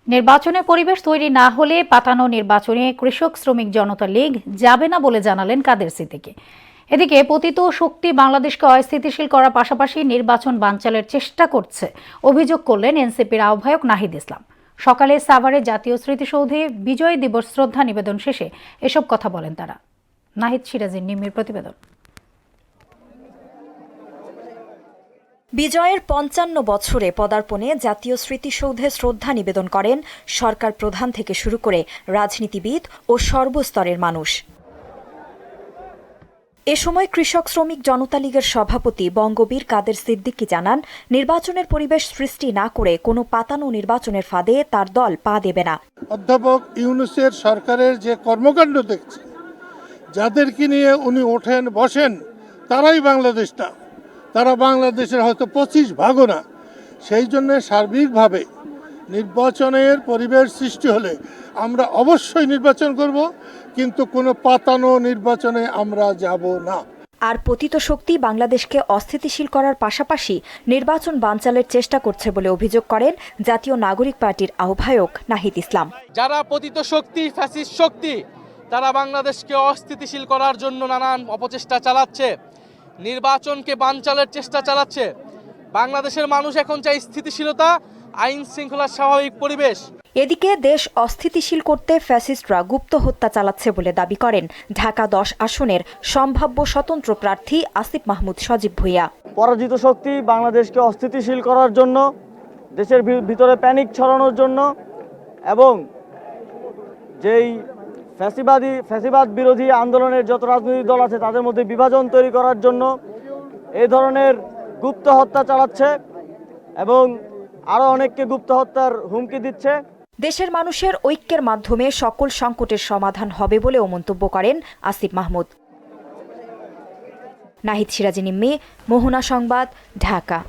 নির্বাচনের পরিবেশ তৈরি না হলে পাতানো নির্বাচনে কৃষক শ্রমিক জনতা লীগ যাবে না বলে জানালেন কাদের সিদ্দিকী। এদিকে পতিত শক্তি বাংলাদেশকে অস্থিতিশীল করার পাশাপাশি নির্বাচন বানচালের চেষ্টা করছে অভিযোগ করলেন এনসিপির আহ্বায়ক নাহিদ ইসলাম। সকালে সাভারে জাতীয় স্মৃতিসৌধে বিজয় দিবস শ্রদ্ধা নিবেদন শেষে এসব কথা বলেন তারা। নাহিদ সিরাজের নিম্নের প্রতিবেদন। বিজয়ের ৫৫ বছরে পদার্পণে জাতীয় স্মৃতিসৌধে শ্রদ্ধা নিবেদন করেন সরকার প্রধান থেকে শুরু করে রাজনীতিবিদ ও সর্বস্তরের মানুষ। এ সময় কৃষক শ্রমিক জনতা লীগের সভাপতি বঙ্গবীর কাদের সিদ্দিকী জানান, নির্বাচনের পরিবেশ সৃষ্টি না করে কোনো পাতানো নির্বাচনের ফাঁদে তার দল পা দেবে না। অধ্যাপক ইউনূসের সরকারের যে কর্মকাণ্ড দেখছে, যাদেরকে নিয়ে উনি ওঠেন বসেন, তারাই বাংলাদেশ না, তারা বাংলাদেশের হয়তো 25 ভাগও না। সেই জন্য সার্বিকভাবে নির্বাচনের পরিবেশ সৃষ্টি হলে আমরা অবশ্যই নির্বাচন করব, কিন্তু কোনো পাতানো নির্বাচনে আমরা যাব না। আর পতিত শক্তি বাংলাদেশকে অস্থিতিশীল করার পাশাপাশি নির্বাচন বানচালের চেষ্টা করছে বলে অভিযোগ করেন জাতীয় নাগরিক পার্টির আহ্বায়ক নাহিদ ইসলাম। যারা পতিত শক্তি, ফ্যাসিস্ট শক্তি, তারা বাংলাদেশকে অস্থিতিশীল করার জন্য নানান অপচেষ্টা চালাচ্ছে, নির্বাচনকে বানচালের চেষ্টা চালাচ্ছে। বাংলাদেশের মানুষ এখন চায় স্থিতিশীলতা, আইন শৃঙ্খলার স্বাভাবিক পরিবেশ। এদিকে দেশ অস্থিতিশীল করতে ফ্যাসিস্টরা গুপ্ত হত্যা চালাচ্ছে বলে দাবি করেন ঢাকা 10 আসনের সম্ভাব্য স্বতন্ত্র প্রার্থী আসিফ মাহমুদ সজীব ভুঁইয়া। পরাজিত শক্তি বাংলাদেশকে অস্থিতিশীল করার জন্য, দেশের ভিতরে প্যানিক ছড়ানোর জন্য এবং যেই ফ্যাসিবাদ বিরোধী আন্দোলনের যত রাজনৈতিক দল আছে তাদের মধ্যে বিভাজন তৈরি করার জন্য এই ধরনের গুপ্ত হত্যা চালাচ্ছে এবং আরও অনেককে গুপ্ত হত্যার হুমকি দিচ্ছে। দেশের মানুষের ঐক্যের মাধ্যমে সকল সংকটের সমাধান হবে বলেও মন্তব্য করেন আসিফ মাহমুদ। নাহিদ সিরাজ, মোহনা সংবাদ, ঢাকা।